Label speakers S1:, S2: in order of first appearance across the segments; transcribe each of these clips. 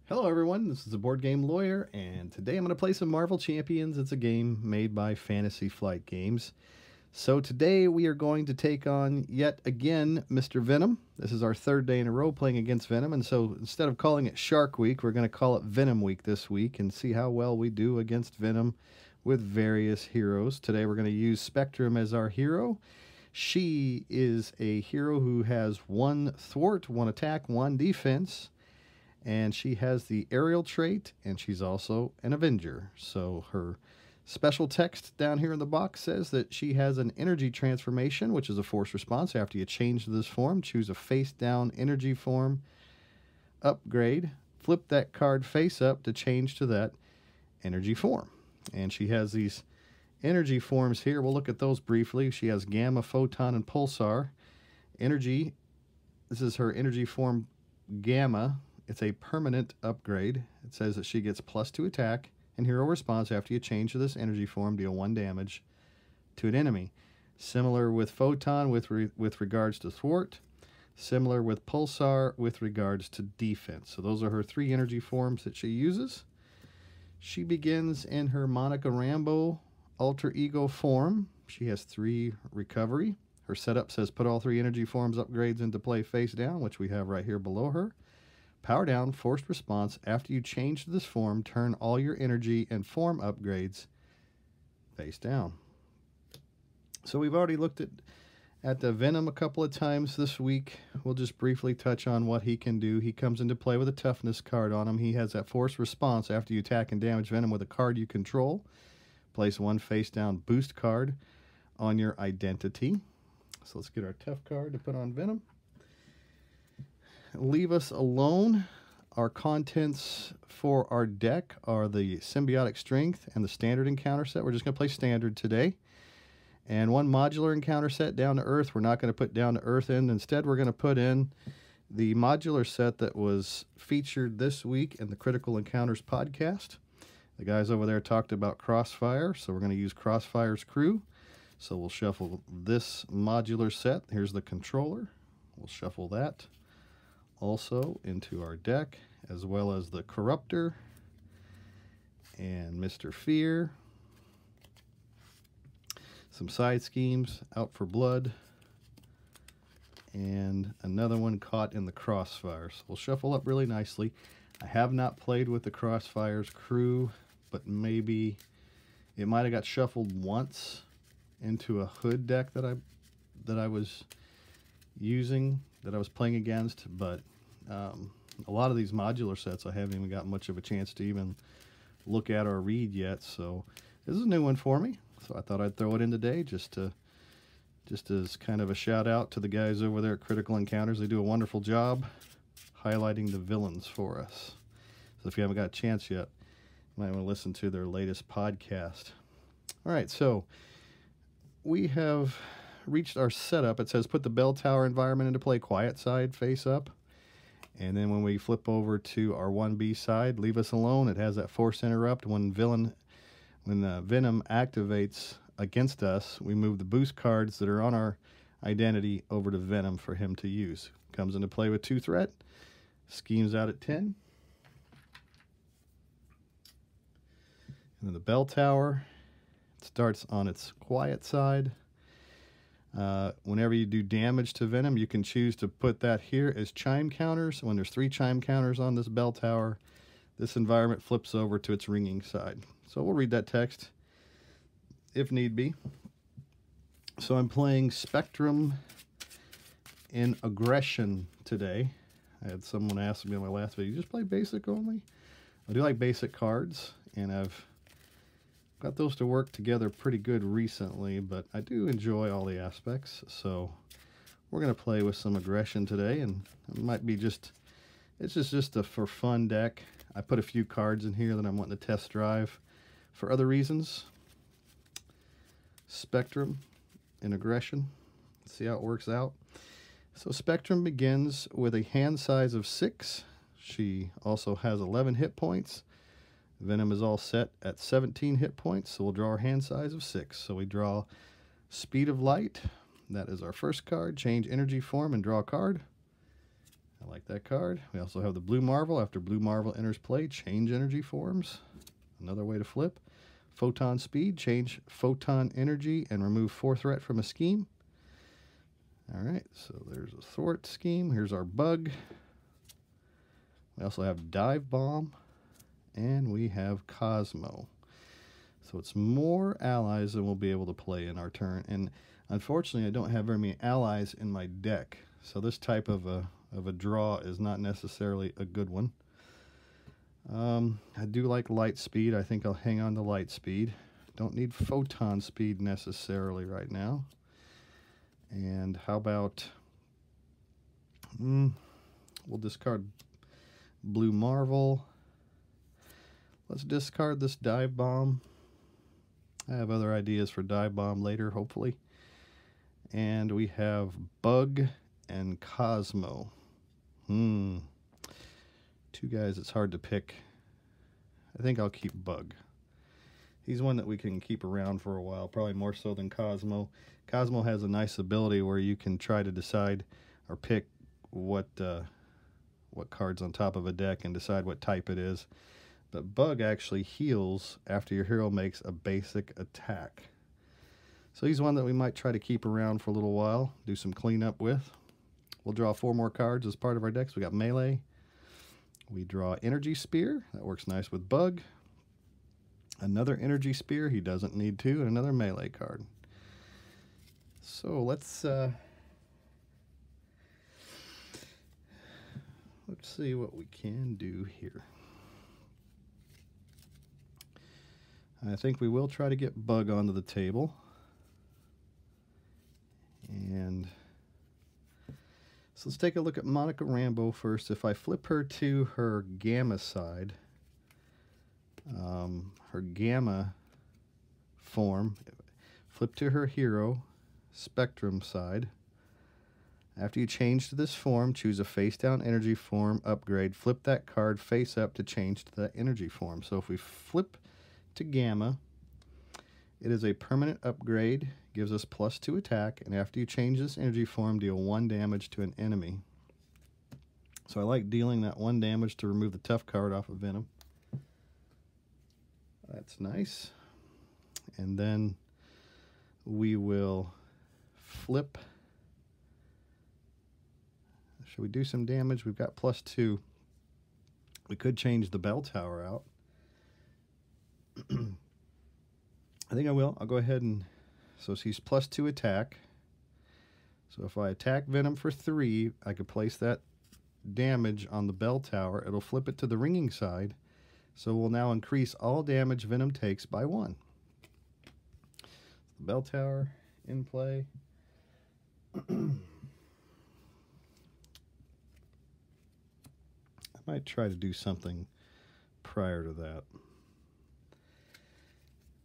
S1: Hello everyone, this is the Board Game Lawyer, and today I'm going to play some Marvel Champions. It's a game made by Fantasy Flight Games. So today we are going to take on, yet again, Mr. Venom. This is our third day in a row playing against Venom, and so instead of calling it Shark Week, we're going to call it Venom Week this week and see how well we do against Venom with various heroes. Today we're going to use Spectrum as our hero. She is a hero who has 1 thwart, 1 attack, 1 defense. And she has the aerial trait, and she's also an Avenger. So her special text down here in the box says that she has an energy transformation, which is a force response. After you change to this form, choose a face-down energy form upgrade. Flip that card face up to change to that energy form. And she has these energy forms here. We'll look at those briefly. She has Gamma, Photon, and Pulsar. Energy, this is her energy form Gamma. It's a permanent upgrade. It says that she gets +2 attack and hero response after you change to this energy form, deal 1 damage to an enemy. Similar with Photon with regards to thwart. Similar with Pulsar with regards to defense. So those are her 3 energy forms that she uses. She begins in her Monica Rambo alter ego form. She has 3 recovery. Her setup says put all 3 energy forms upgrades into play face down, which we have right here below her. Power down, forced response. After you change to this form, turn all your energy and form upgrades face down. So we've already looked at the Venom a couple of times this week. We'll just briefly touch on what he can do. He comes into play with a toughness card on him. He has that forced response after you attack and damage Venom with a card you control. Place 1 face down boost card on your identity. So let's get our tough card to put on Venom. Leave us alone. Our contents for our deck are the Symbiotic Strength and the Standard Encounter set. We're just going to play Standard today. And 1 Modular Encounter set, Down to Earth. We're not going to put Down to Earth in. Instead, we're going to put in the modular set that was featured this week in the Critical Encounters podcast. The guys over there talked about Crossfire, so we're going to use Crossfire's Crew. So we'll shuffle this modular set. Here's the controller. We'll shuffle that also into our deck, as well as the Corruptor and Mr. Fear. Some side schemes, Out for Blood, and another one Caught in the Crossfire. So we'll shuffle up really nicely. I have not played with the Crossfire's Crew, but maybe it might have got shuffled once into a Hood deck that I was using, that I was playing against, but a lot of these modular sets I haven't even got much of a chance to even look at or read yet, so this is a new one for me. So I thought I'd throw it in today just as kind of a shout out to the guys over there at Critical Encounters. They do a wonderful job highlighting the villains for us. So if you haven't got a chance yet, you might want to listen to their latest podcast. All right, so we have reached our setup. It says put the bell tower environment into play, quiet side face up. And then when we flip over to our 1B side, leave us alone. It has that force interrupt. When Venom activates against us, we move the boost cards that are on our identity over to Venom for him to use. Comes into play with 2 threat. Schemes out at 10. And then the bell tower, it starts on its quiet side. Whenever you do damage to Venom, you can choose to put that here as chime counters. When there's 3 chime counters on this bell tower, this environment flips over to its ringing side. So we'll read that text if need be. So I'm playing Spectrum in Aggression today. I had someone ask me in my last video, you just play basic only? I do like basic cards, and I've got those to work together pretty good recently, but I do enjoy all the aspects. So we're going to play with some aggression today, and it might be just a for fun deck. I put a few cards in here that I'm wanting to test drive for other reasons. Spectrum in Aggression. Let's see how it works out. So Spectrum begins with a hand size of 6. She also has 11 hit points. Venom is all set at 17 hit points, so we'll draw our hand size of 6. So we draw Speed of Light. That is our first card. Change energy form and draw a card. I like that card. We also have the Blue Marvel. After Blue Marvel enters play, change energy forms. Another way to flip. Photon Speed, change photon energy and remove 4 threat from a scheme. All right, so there's a thwart scheme. Here's our bug. We also have Dive Bomb, and we have Cosmo. So it's more allies than we'll be able to play in our turn. And unfortunately, I don't have very many allies in my deck. So this type of a draw is not necessarily a good one. I do like light speed. I think I'll hang on to light speed. Don't need photon speed necessarily right now. And how about we'll discard Blue Marvel. Let's discard this Dive Bomb. I have other ideas for Dive Bomb later, hopefully. And we have Bug and Cosmo. Two guys it's hard to pick. I think I'll keep Bug. He's one that we can keep around for a while, probably more so than Cosmo. Cosmo has a nice ability where you can try to decide or pick what card's on top of a deck and decide what type it is. But Bug actually heals after your hero makes a basic attack. So he's one that we might try to keep around for a little while, do some cleanup with. We'll draw 4 more cards as part of our decks. We got Melee. We draw Energy Spear. That works nice with Bug. Another Energy Spear. He doesn't need to. And another Melee card. So let's see what we can do here. I think we will try to get Bug onto the table. And so let's take a look at Monica Rambo first. If I flip her to her Gamma side, her Gamma form, flip to her Hero Spectrum side. After you change to this form, choose a face down energy form upgrade. Flip that card face up to change to that energy form. So if we flip to Gamma, it is a permanent upgrade, gives us +2 attack, and after you change this energy form, deal 1 damage to an enemy. So I like dealing that 1 damage to remove the tough card off of Venom. That's nice. And then we will flip. Should we do some damage? We've got +2. We could change the bell tower out. I think I will. I'll go ahead and... So she's +2 attack. So if I attack Venom for 3, I could place that damage on the bell tower. It'll flip it to the ringing side. So we'll now increase all damage Venom takes by 1. The bell tower in play. I might try to do something prior to that.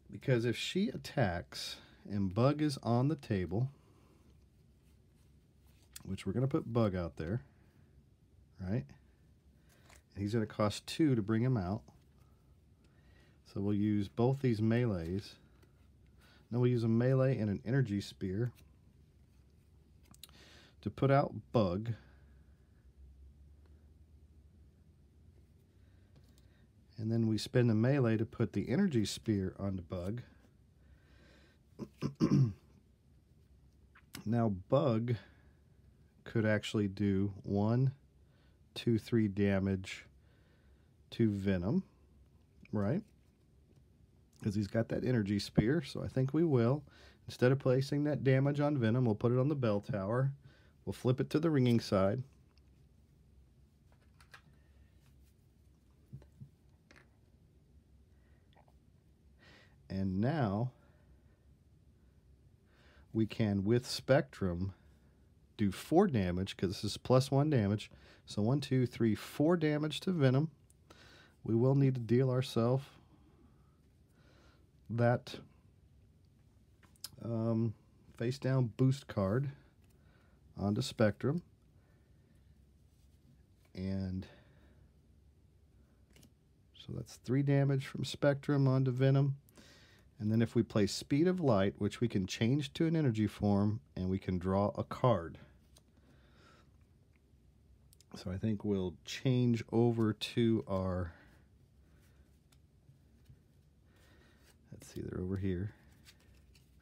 S1: Because if she attacks and Bug is on the table, which we're going to put Bug out there, right? And he's going to cost 2 to bring him out. So we'll use both these melees. Then we'll use a melee and an energy spear to put out Bug. And then we spend the melee to put the energy spear on the Bug. Now Bug could actually do 1, 2, 3 damage to Venom, right? Because he's got that energy spear, so I think we will. Instead of placing that damage on Venom, we'll put it on the bell tower. We'll flip it to the ringing side. And now we can, with Spectrum, do 4 damage, because this is +1 damage. So 1, 2, 3, 4 damage to Venom. We will need to deal ourselves that face down boost card onto Spectrum. And so that's 3 damage from Spectrum onto Venom. And then if we play Speed of Light, which we can change to an energy form, and we can draw a card. So I think we'll change over to our, let's see, they're over here.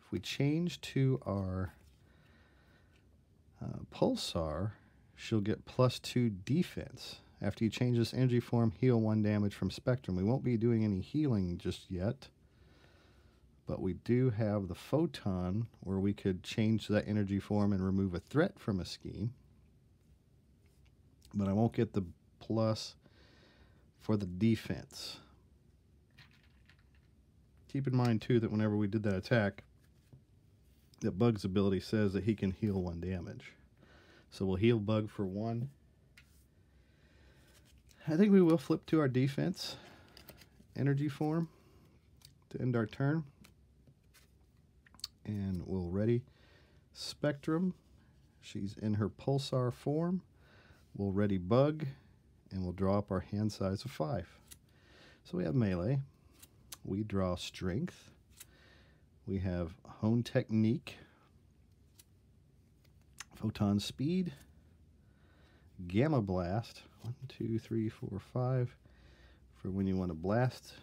S1: If we change to our Pulsar, she'll get +2 defense. After you change this energy form, heal 1 damage from Spectrum. We won't be doing any healing just yet, but we do have the Photon where we could change that energy form and remove a threat from a scheme. But I won't get the plus for the defense. Keep in mind, too, that whenever we did that attack, that Bug's ability says that he can heal 1 damage. So we'll heal Bug for 1. I think we will flip to our defense energy form to end our turn. And we'll ready Spectrum. She's in her Pulsar form. We'll ready Bug, and we'll draw up our hand size of 5. So we have melee. We draw strength. We have hone technique, photon speed, gamma blast. 1, 2, 3, 4, 5. For when you want to blast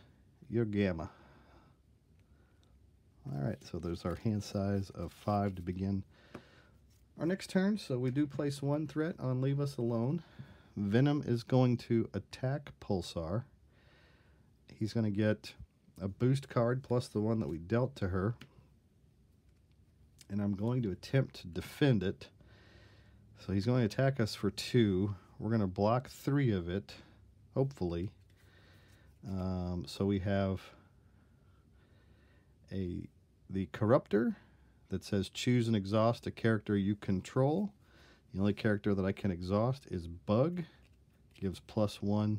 S1: your gamma. All right, so there's our hand size of 5 to begin our next turn. So we do place 1 threat on Leave Us Alone. Venom is going to attack Pulsar. He's going to get a boost card plus the one that we dealt to her. And I'm going to attempt to defend it. So he's going to attack us for 2. We're going to block 3 of it, hopefully. So we have the Corruptor that says choose and exhaust a character you control. The only character that I can exhaust is Bug. Gives +1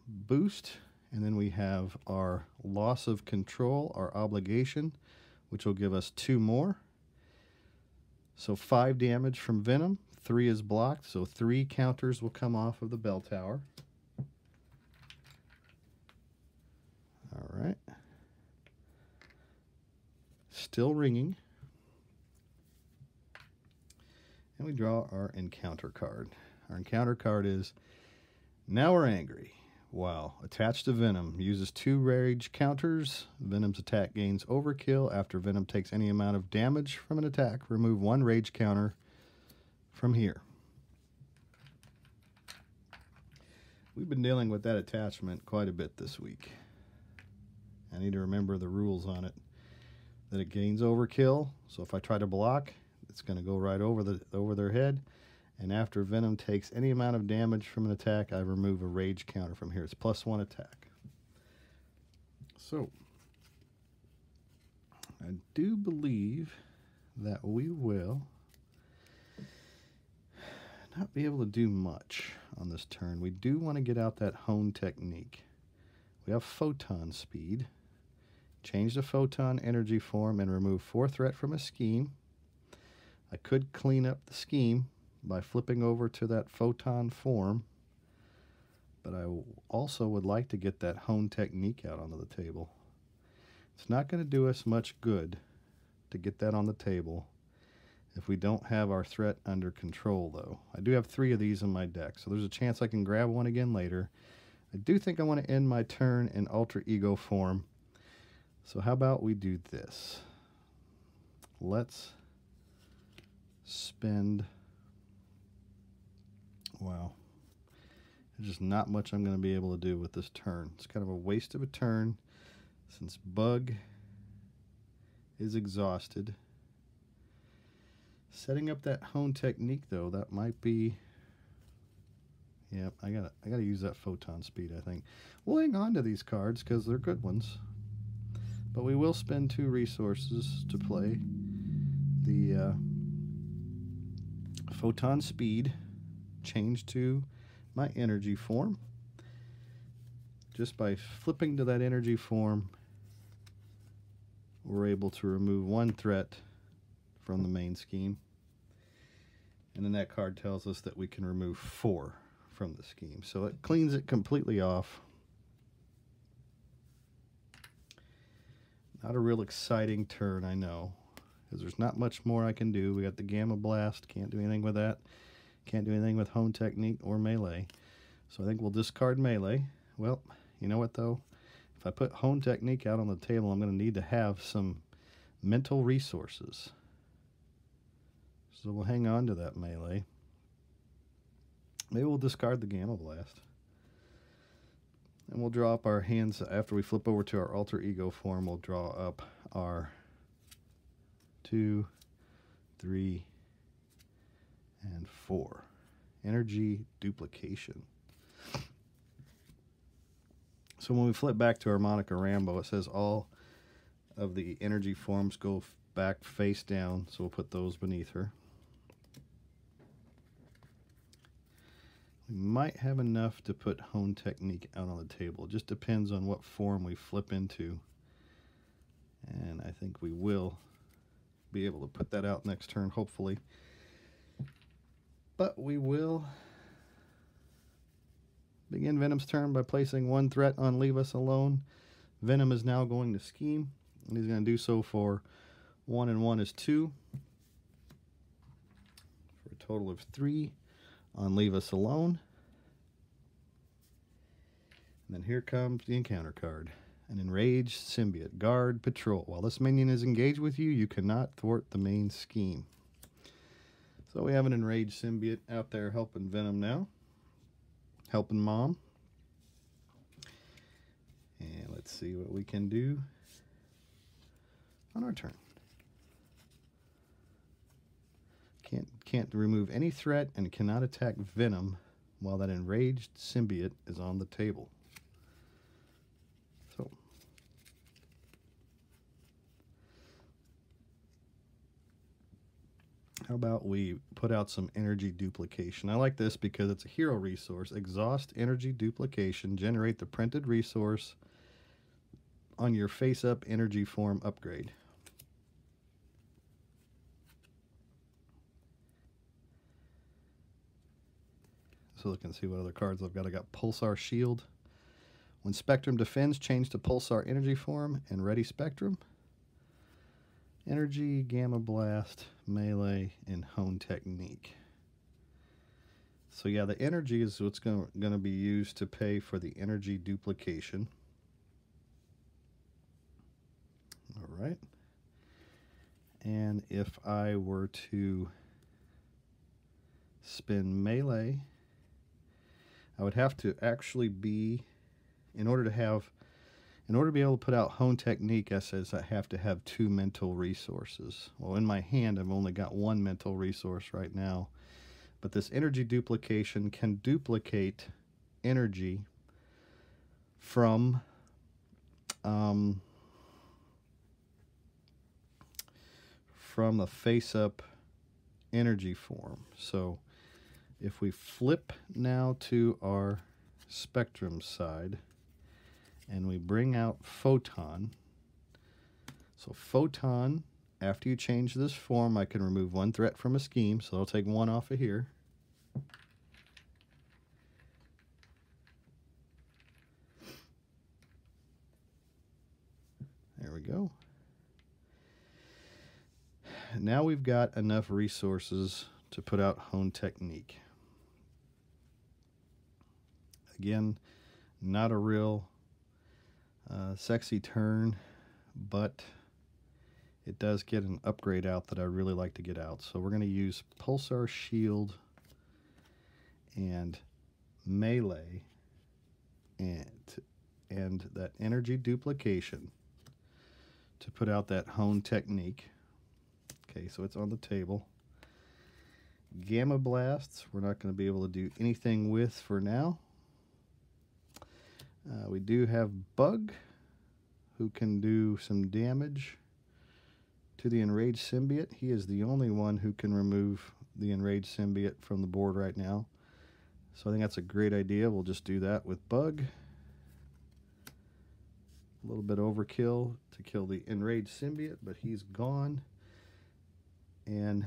S1: boost. And then we have our loss of control, our obligation, which will give us 2 more. So 5 damage from Venom. 3 is blocked, so 3 counters will come off of the bell tower. All right. Still ringing. And we draw our encounter card. Our encounter card is Now We're Angry. Wow. Attached to Venom. Uses 2 rage counters. Venom's attack gains overkill. After Venom takes any amount of damage from an attack, remove 1 rage counter from here. We've been dealing with that attachment quite a bit this week. I need to remember the rules on it. That it gains overkill. So if I try to block, it's going to go right over their head. And after Venom takes any amount of damage from an attack, I remove a rage counter from here. It's +1 attack. So, I do believe that we will not be able to do much on this turn. We do want to get out that hone technique. We have photon speed. Change the photon energy form and remove 4 threat from a scheme. I could clean up the scheme by flipping over to that photon form, but I also would like to get that hone technique out onto the table. It's not going to do us much good to get that on the table if we don't have our threat under control, though. I do have 3 of these in my deck, so there's a chance I can grab one again later. I do think I want to end my turn in alter ego form. So how about we do this? Let's spend... Wow. There's just not much I'm going to be able to do with this turn. It's kind of a waste of a turn since Bug is exhausted. Setting up that hone technique, though, that might be... Yep, I gotta use that photon speed, I think. We'll hang on to these cards because they're good ones. But we will spend 2 resources to play the photon speed. Change to my energy form. Just by flipping to that energy form, we're able to remove 1 threat from the main scheme. And then that card tells us that we can remove 4 from the scheme. So it cleans it completely off. Not a real exciting turn, I know, because there's not much more I can do. We got the Gamma Blast, can't do anything with that. Can't do anything with hone technique or melee. So I think we'll discard melee. Well, you know what though? If I put hone technique out on the table, I'm going to need to have some mental resources. So we'll hang on to that melee. Maybe we'll discard the Gamma Blast. And we'll draw up our hands. After we flip over to our alter ego form, we'll draw up our 2, 3, and 4. Energy duplication. So when we flip back to our Monica Rambo, it says all of the energy forms go back face down, so we'll put those beneath her. We might have enough to put hone technique out on the table. It just depends on what form we flip into. And I think we will be able to put that out next turn, hopefully. But we will begin Venom's turn by placing 1 threat on Leave Us Alone. Venom is now going to scheme, and he's going to do so for 1 and 1 is 2. For a total of 3 on Leave Us Alone. And then here comes the encounter card. An enraged symbiote. Guard patrol. While this minion is engaged with you, you cannot thwart the main scheme. So we have an enraged symbiote out there helping Venom now. Helping Mom. And let's see what we can do on our turn. Can't remove any threat and cannot attack Venom while that enraged symbiote is on the table. So how about we put out some energy duplication? I like this because it's a hero resource. Exhaust energy duplication. Generate the printed resource on your face-up energy form upgrade. So look and see what other cards I've got. I got Pulsar Shield. When Spectrum defends, change to Pulsar energy form and Ready Spectrum. Energy, Gamma Blast, Melee, and Hone Technique. So yeah, the energy is what's going to be used to pay for the energy duplication. All right. And if I were to spin Melee, I would have to actually be, in order to be able to put out Hone Technique, it says I have to have 2 mental resources. Well, in my hand, I've only got 1 mental resource right now. But this energy duplication can duplicate energy from a face-up energy form. So if we flip now to our Spectrum side and we bring out Photon. So Photon, after you change this form, I can remove 1 threat from a scheme, so I'll take 1 off of here. There we go. Now we've got enough resources to put out Hone Technique. Again, not a real sexy turn, but it does get an upgrade out that I really like to get out. So we're going to use Pulsar Shield and Melee and that energy duplication to put out that Hone Technique. Okay, so it's on the table. Gamma Blasts, we're not going to be able to do anything with for now. We do have Bug, who can do some damage to the Enraged Symbiote. He is the only one who can remove the Enraged Symbiote from the board right now. So I think that's a great idea. We'll just do that with Bug. A little bit overkill to kill the Enraged Symbiote, but he's gone. And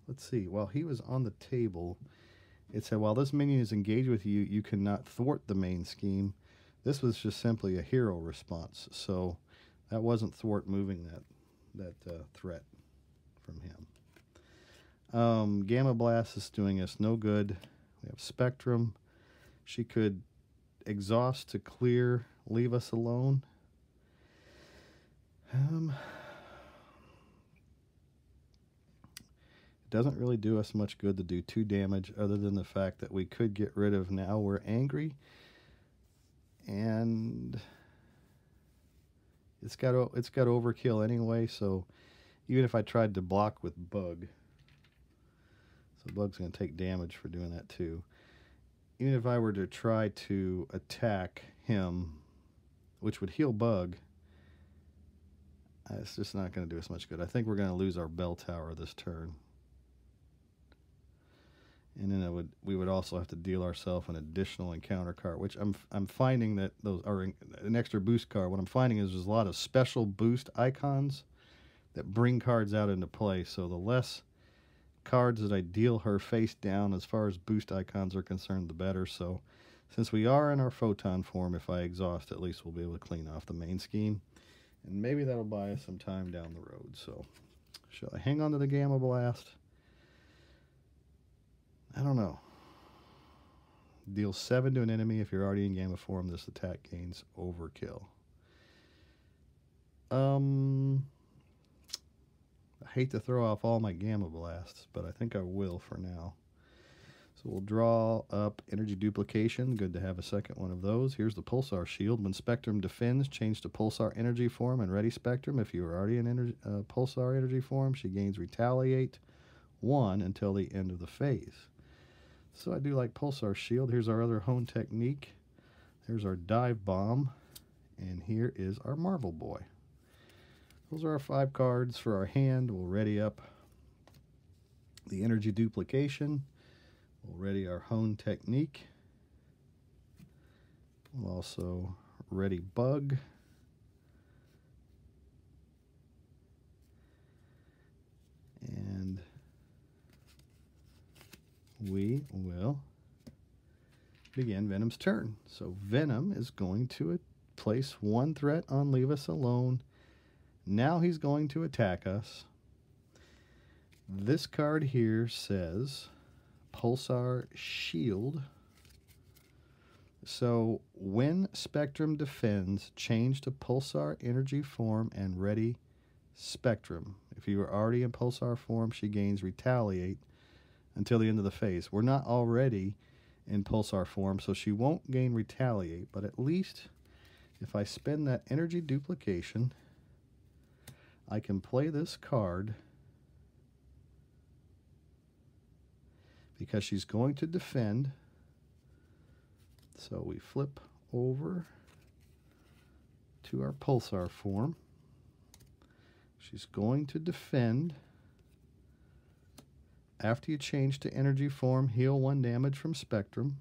S1: let's see, while he was on the table, it said, while this minion is engaged with you, you cannot thwart the main scheme. This was just simply a hero response, so that wasn't thwart moving that threat from him. Gamma Blast is doing us no good. We have Spectrum. She could exhaust to clear, leave us alone. It doesn't really do us much good to do 2 damage other than the fact that we could get rid of Now We're Angry. And it's got overkill anyway, so even if I tried to block with Bug, so Bug's going to take damage for doing that too. Even if I were to try to attack him, which would heal Bug, it's just not going to do us much good. I think we're going to lose our bell tower this turn. And then we would also have to deal ourselves an additional encounter card, which I'm finding that those are an extra boost card. What I'm finding is there's a lot of special boost icons that bring cards out into play. So the less cards that I deal her face down as far as boost icons are concerned, the better. So since we are in our photon form, if I exhaust, at least we'll be able to clean off the main scheme. And maybe that'll buy us some time down the road. So shall I hang on to the Gamma Blast? I don't know. Deal 7 to an enemy if you're already in Gamma form. This attack gains overkill. I hate to throw off all my Gamma Blasts, but I think I will for now. So we'll draw up Energy Duplication. Good to have a second one of those. Here's the Pulsar Shield. When Spectrum defends, change to Pulsar Energy form and Ready Spectrum. If you are already in Pulsar Energy form, she gains Retaliate 1 until the end of the phase. So I do like Pulsar Shield. Here's our other Hone Technique. There's our Dive Bomb. And here is our Marvel Boy. Those are our 5 cards for our hand. We'll ready up the Energy Duplication. We'll ready our Hone Technique. We'll also ready Bug. And we will begin Venom's turn. So Venom is going to place 1 threat on Leave Us Alone. Now he's going to attack us. This card here says Pulsar Shield. So when Spectrum defends, change to Pulsar Energy form and Ready Spectrum. If you are already in Pulsar form, she gains Retaliate until the end of the phase. We're not already in Pulsar form, so she won't gain Retaliate, but at least if I spend that Energy Duplication, I can play this card because she's going to defend. So we flip over to our Pulsar form. She's going to defend. After you change to Energy form, heal 1 damage from Spectrum.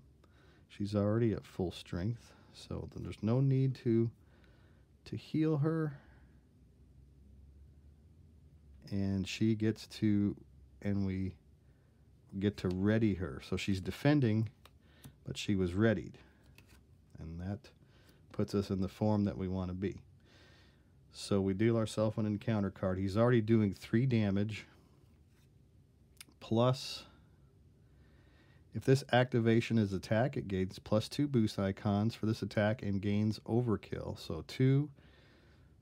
S1: She's already at full strength, so then there's no need to heal her. And she gets to, and we get to ready her. So she's defending, but she was readied. And that puts us in the form that we want to be. So we deal ourselves an encounter card. He's already doing 3 damage. Plus, if this activation is attack, it gains +2 boost icons for this attack and gains overkill. So 2,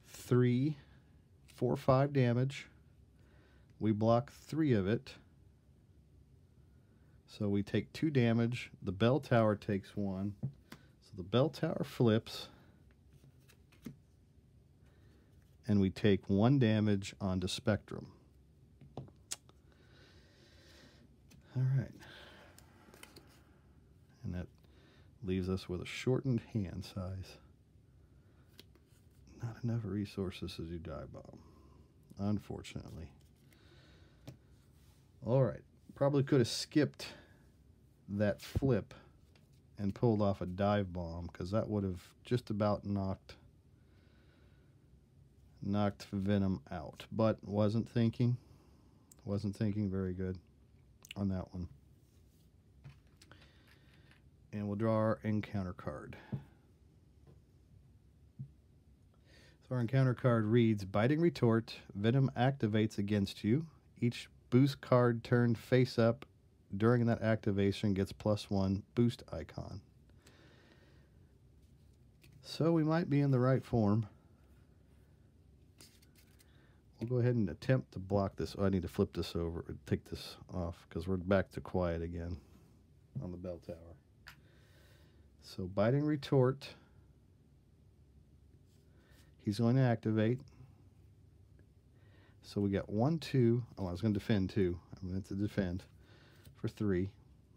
S1: 3, 4, 5 damage. We block 3 of it. So we take 2 damage. The bell tower takes 1. So the bell tower flips. And we take 1 damage onto Spectrum. All right. And that leaves us with a shortened hand size. Not enough resources to do Dive Bomb, unfortunately. All right. Probably could have skipped that flip and pulled off a Dive Bomb, because that would have just about knocked Venom out. But wasn't thinking very good on that one. And we'll draw our encounter card. So our encounter card reads, Biting Retort. Venom activates against you. Each boost card turned face up during that activation gets +1 boost icon. So we might be in the right form. We'll go ahead and attempt to block this. Oh, I need to flip this over, take this off, because we're back to quiet again on the bell tower. So biting retort, he's going to activate. So we got 1, 2. Oh, I was going to defend 2. I meant to defend for 3.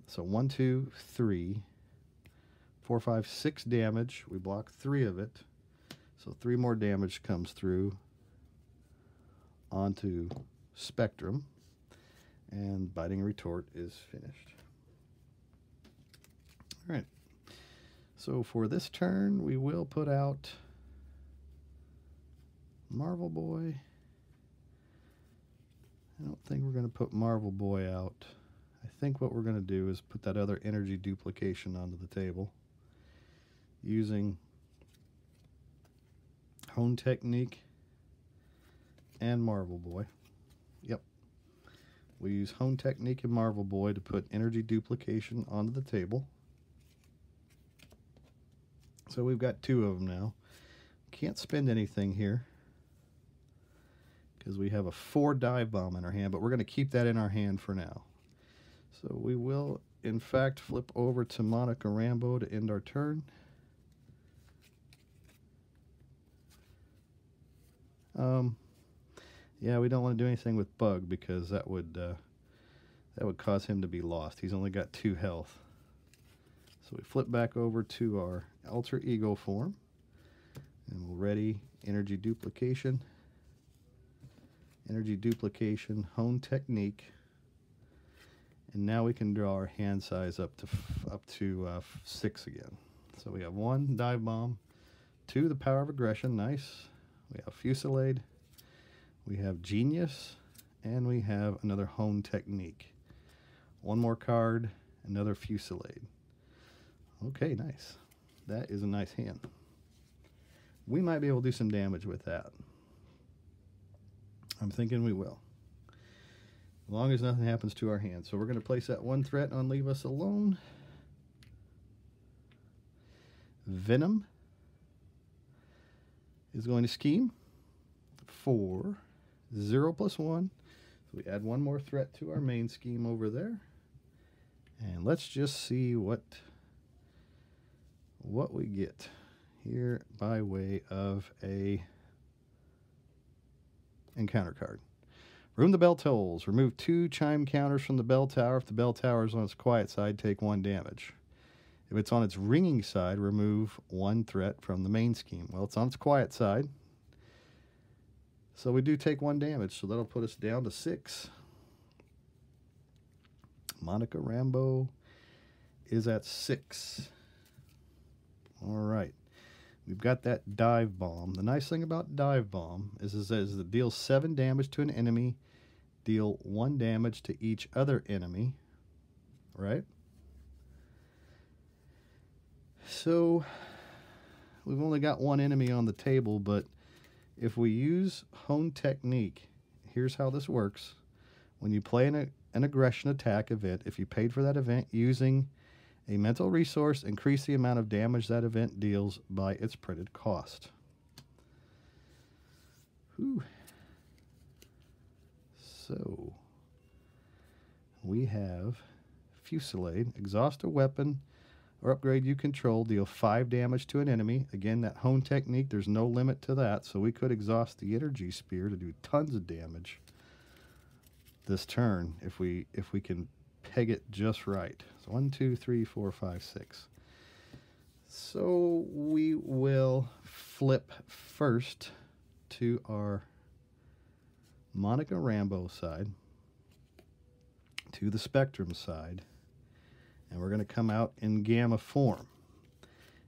S1: So 1, 2, 3, 4, 5, 6 damage. We block 3 of it. So 3 more damage comes through onto Spectrum, and biting retort is finished. All right. So for this turn, we will put out Marvel Boy. I don't think we're going to put Marvel Boy out. I think what we're going to do is put that other energy duplication onto the table using Hone Technique and Marvel Boy. Yep. We use Hone Technique and Marvel Boy to put energy duplication onto the table. So we've got 2 of them now. Can't spend anything here because we have a 4 dive bomb in our hand, but we're going to keep that in our hand for now. So we will, in fact, flip over to Monica Rambo to end our turn. Yeah, we don't want to do anything with Bug because that would cause him to be lost. He's only got 2 health. So we flip back over to our alter ego form, and we'll ready energy duplication, Hone Technique, and now we can draw our hand size up to 6 again. So we have 1 dive bomb, 2 the power of aggression, nice. We have Fusillade, we have Genius, and we have another Hone Technique. 1 more card, another Fusillade. Okay, nice. That is a nice hand. We might be able to do some damage with that. I'm thinking we will, as long as nothing happens to our hand. So we're going to place that 1 threat on Leave Us Alone. Venom is going to scheme for 0 + 1. So we add 1 more threat to our main scheme over there. And let's just see what we get here by way of a encounter card. Room the Bell Tolls. Remove 2 chime counters from the bell tower. If the bell tower is on its quiet side, take 1 damage. If it's on its ringing side, remove 1 threat from the main scheme. Well, it's on its quiet side, so we do take 1 damage, so that'll put us down to 6. Monica Rambo is at 6. All right. We've got that dive bomb. The nice thing about dive bomb is it deals 7 damage to an enemy, deal 1 damage to each other enemy, right? So we've only got 1 enemy on the table, but if we use Hone Technique, here's how this works. When you play an aggression attack event, if you paid for that event using a mental resource, increase the amount of damage that event deals by its printed cost. Whew. So we have Fusillade. Exhaust a weapon or upgrade you control, deal 5 damage to an enemy. Again, that Hone Technique, there's no limit to that, so we could exhaust the energy spear to do tons of damage this turn if we can peg it just right. So 1, 2, 3, 4, 5, 6. So we will flip first to our Monica Rambo side, to the Spectrum side, and we're going to come out in Gamma form.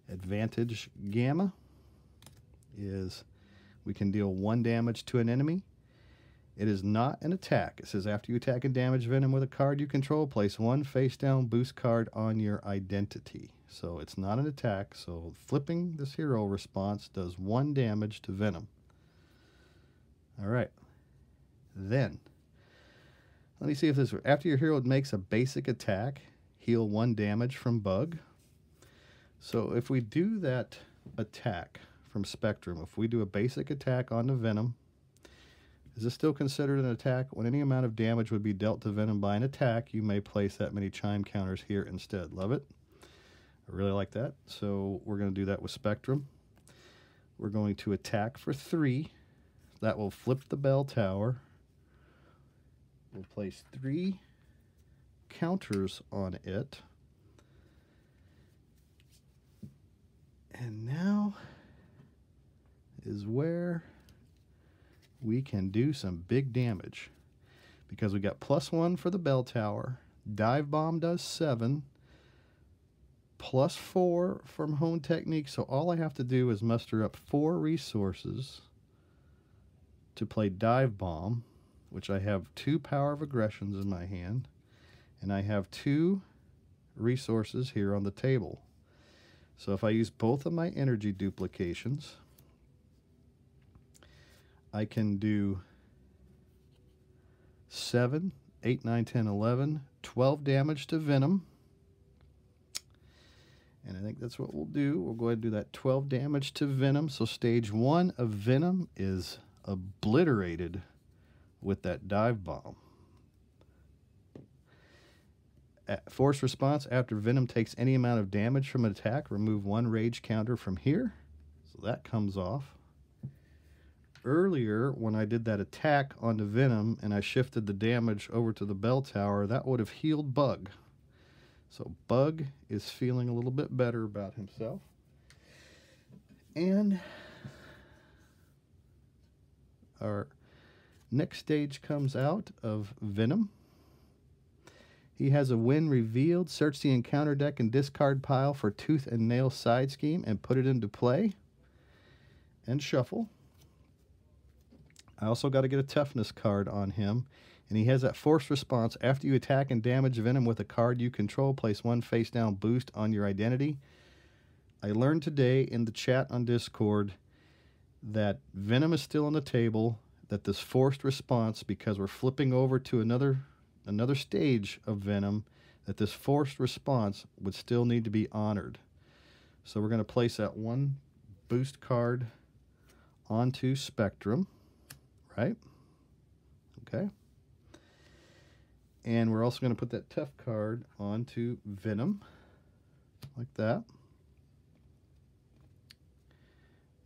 S1: Advantage Gamma is we can deal 1 damage to an enemy. It is not an attack. It says after you attack and damage Venom with a card you control, place 1 face down boost card on your identity. So it's not an attack. So flipping this hero response does 1 damage to Venom. All right. Then Let me see if this, after your hero makes a basic attack, heal 1 damage from Bug. So if we do that attack from Spectrum, if we do a basic attack on the Venom, is this still considered an attack? When any amount of damage would be dealt to Venom by an attack, you may place that many chime counters here instead. Love it. I really like that. So we're going to do that with Spectrum. We're going to attack for 3. That will flip the bell tower. We'll place 3 counters on it. And now is where we can do some big damage. Because we got +1 for the bell tower. Dive Bomb does 7. +4 from Hone Technique. So all I have to do is muster up 4 resources to play Dive Bomb, which I have 2 Power of Aggressions in my hand. And I have 2 resources here on the table. So if I use both of my energy duplications, I can do 7, 8, 9, 10, 11, 12 damage to Venom. And I think that's what we'll do. We'll go ahead and do that 12 damage to Venom. So stage 1 of Venom is obliterated with that Dive Bomb. Force response, after Venom takes any amount of damage from an attack, remove 1 rage counter from here. So that comes off. Earlier, when I did that attack onto Venom and I shifted the damage over to the bell tower, that would have healed Bug. So Bug is feeling a little bit better about himself. And our next stage comes out of Venom. He has a win revealed. Search the encounter deck and discard pile for Tooth and Nail side scheme and put it into play. And shuffle. I also got to get a toughness card on him. And he has that force response. After you attack and damage Venom with a card you control, place 1 face down boost on your identity. I learned today in the chat on Discord that Venom is still on the table, that this forced response, because we're flipping over to another stage of Venom, that this forced response would still need to be honored. So we're going to place that 1 boost card onto Spectrum, right? Okay. And we're also going to put that tough card onto Venom, like that.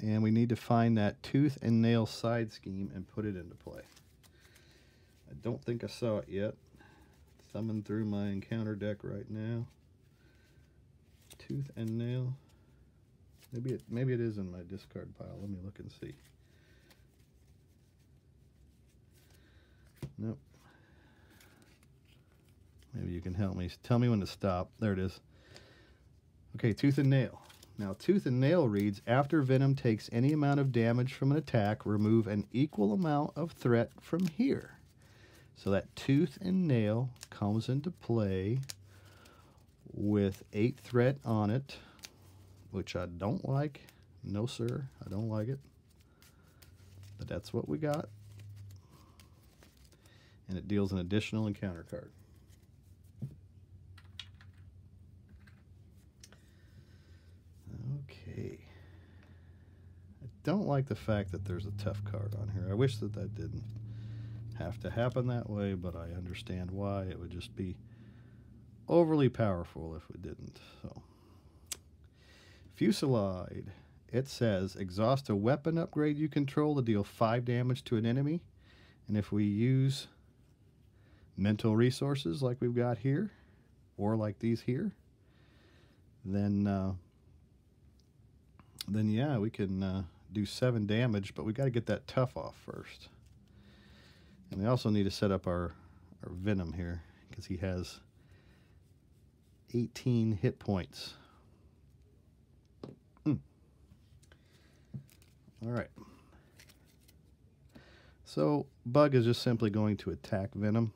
S1: And we need to find that Tooth and Nail side scheme and put it into play. I don't think I saw it yet. Thumbing through my encounter deck right now. Tooth and Nail. Maybe it is in my discard pile. Let me look and see. Nope. Maybe you can help me. Tell me when to stop. There it is. Okay, Tooth and Nail. Now, Tooth and Nail reads, after Venom takes any amount of damage from an attack, remove an equal amount of threat from here. So that Tooth and Nail comes into play with 8 threat on it, which I don't like. No, sir, I don't like it. But that's what we got. And it deals an additional encounter card. Okay. I don't like the fact that there's a tough card on here. I wish that didn't have to happen that way, but I understand why. It would just be overly powerful if we didn't. So, Fusillade. It says, exhaust a weapon upgrade you control to deal 5 damage to an enemy. And if we use mental resources like we've got here, or like these here, then yeah, we can do 7 damage, but we got to get that tough off first. And we also need to set up our Venom here, because he has 18 hit points. All right. So Bug is just simply going to attack Venom.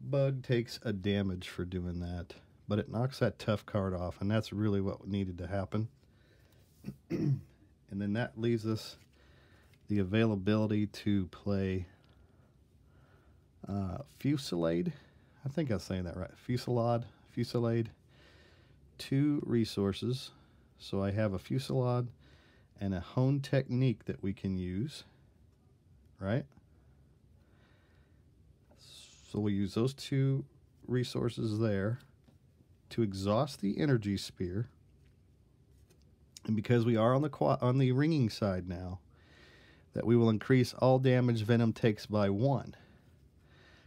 S1: Bug takes a damage for doing that, but it knocks that tough card off, and that's really what needed to happen. And then that leaves us the availability to play Fusillade. I think I'm saying that right. Fusillade. 2 resources. So I have a Fusillade and a Hone Technique that we can use. Right? So we'll use those 2 resources there to exhaust the energy spear. And because we are on the ringing side now, that we will increase all damage Venom takes by 1.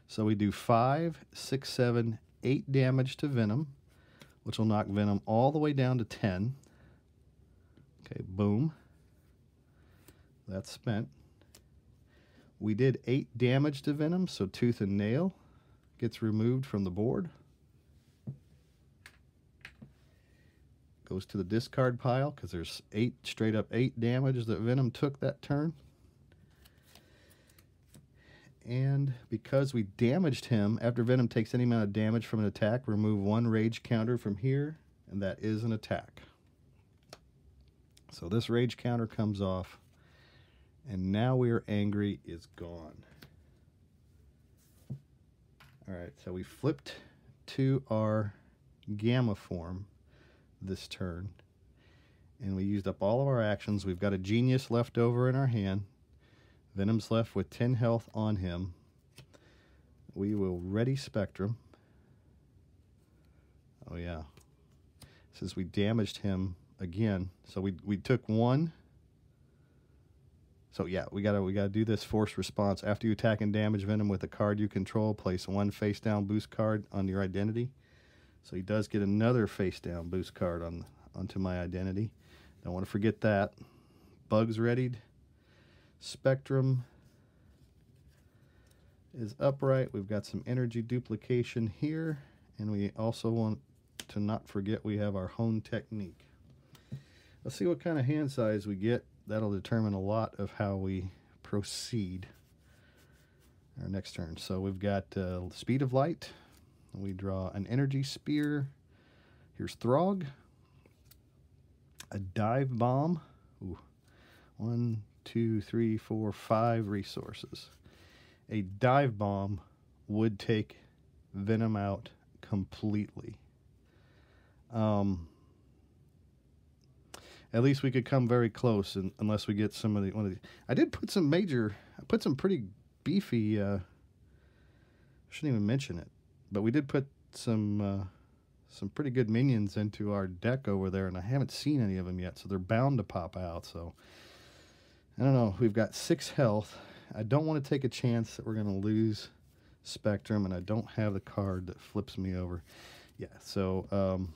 S1: So we do 5, 6, 7, 8 damage to Venom, which will knock Venom all the way down to 10. Okay, boom. That's spent. We did 8 damage to Venom, so Tooth and Nail gets removed from the board. Goes to the discard pile because there's straight up 8 damage that Venom took that turn. And because we damaged him, after Venom takes any amount of damage from an attack, remove 1 rage counter from here, and that is an attack. So this rage counter comes off, and now we are angry is gone. Alright, so we flipped to our Gamma form this turn, and we used up all of our actions. We've got a Genius left over in our hand. Venom's left with 10 health on him. We will ready Spectrum. Oh yeah. Since we damaged him again. So we took 1. So yeah, we gotta do this forced response. After you attack and damage Venom with a card you control, place 1 face down boost card on your identity. So he does get another face down boost card onto my identity. Don't want to forget that. Bugs readied. Spectrum is upright. We've got some energy duplication here, and we also want to not forget we have our Hone Technique. Let's see what kind of hand size we get. That'll determine a lot of how we proceed our next turn. So we've got Speed of Light. We draw an Energy Spear. Here's Throg. A Dive Bomb. Ooh. 1, 2, 3, 4, 5 resources. A Dive Bomb would take Venom out completely. At least we could come very close, unless we get one of these. I did put some pretty beefy. Shouldn't even mention it, but we did put some pretty good minions into our deck over there, and I haven't seen any of them yet, so they're bound to pop out. So I don't know. We've got 6 health. I don't want to take a chance that we're going to lose Spectrum, and I don't have the card that flips me over. Yeah, so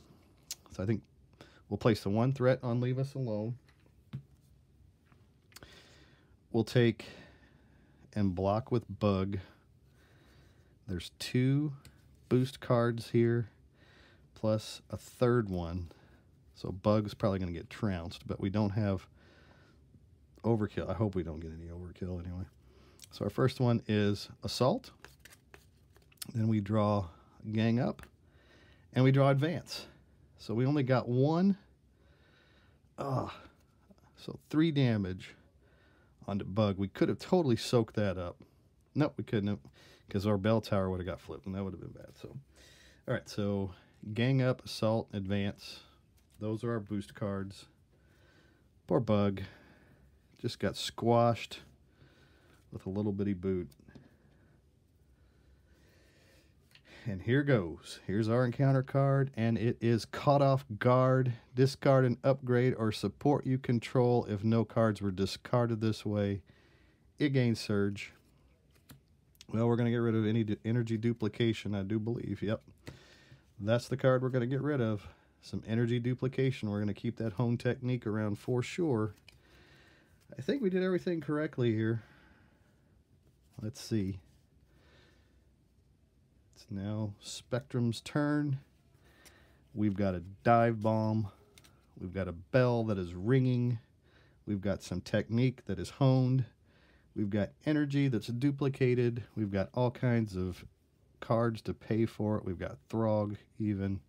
S1: I think we'll place the 1 threat on Leave Us Alone. We'll take and block with Bug. There's 2 boost cards here, plus a 3rd one. So Bug's probably going to get trounced, but we don't have overkill. I hope we don't get any overkill anyway. So our first one is Assault. Then we draw Gang Up, and we draw Advance. So we only got 1. So 3 damage onto Bug. We could have totally soaked that up. Nope, we couldn't have, because our bell tower would have got flipped, and that would have been bad. So, all right, so Gang Up, Assault, Advance. Those are our boost cards. Poor Bug. Just got squashed with a little bitty boot. And here goes. Here's our encounter card, and it is Caught Off Guard. Discard an upgrade or support you control. If no cards were discarded this way, it gains Surge. Well, we're going to get rid of any energy duplication, I do believe. Yep. That's the card we're going to get rid of. Some energy duplication. We're going to keep that Hone Technique around for sure. I think we did everything correctly here. Let's see. It's now Spectrum's turn. We've got a Dive Bomb. We've got a Bell that is ringing. We've got some Technique that is honed. We've got energy that's duplicated. We've got all kinds of cards to pay for it. We've got Throg even.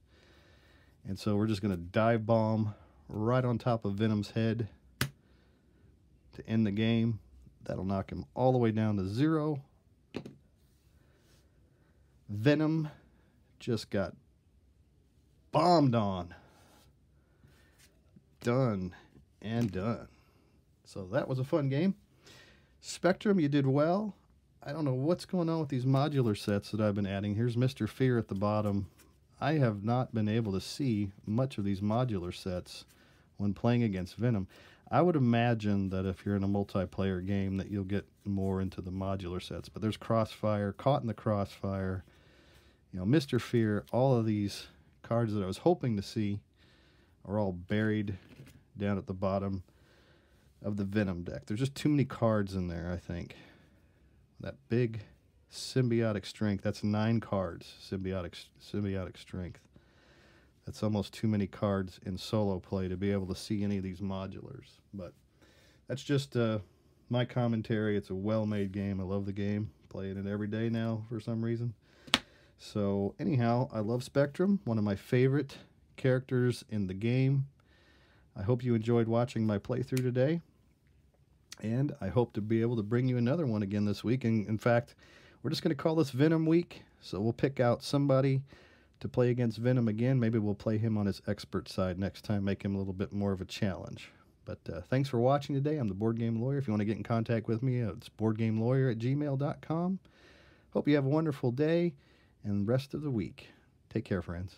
S1: And so we're just going to Dive Bomb right on top of Venom's head to end the game. That'll knock him all the way down to 0. Venom just got bombed on. Done and done. So that was a fun game. Spectrum, you did well. I don't know what's going on with these modular sets that I've been adding. Here's Mr. Fear at the bottom. I have not been able to see much of these modular sets when playing against Venom. I would imagine that if you're in a multiplayer game that you'll get more into the modular sets. But there's Crossfire, Caught in the Crossfire, you know, Mr. Fear. All of these cards that I was hoping to see are all buried down at the bottom of the Venom deck. There's just too many cards in there, I think. That big symbiotic strength, that's 9 cards, symbiotic strength. That's almost too many cards in solo play to be able to see any of these modulars. But that's just my commentary. It's a well-made game. I love the game. Playing it every day now for some reason. So anyhow, I love Spectrum, one of my favorite characters in the game. I hope you enjoyed watching my playthrough today. And I hope to be able to bring you another one again this week. And in fact, we're just going to call this Venom Week. So we'll pick out somebody to play against Venom again. Maybe we'll play him on his expert side next time, make him a little bit more of a challenge. But thanks for watching today. I'm the Board Game Lawyer. If you want to get in contact with me, it's boardgamelawyer@gmail.com. Hope you have a wonderful day and rest of the week. Take care, friends.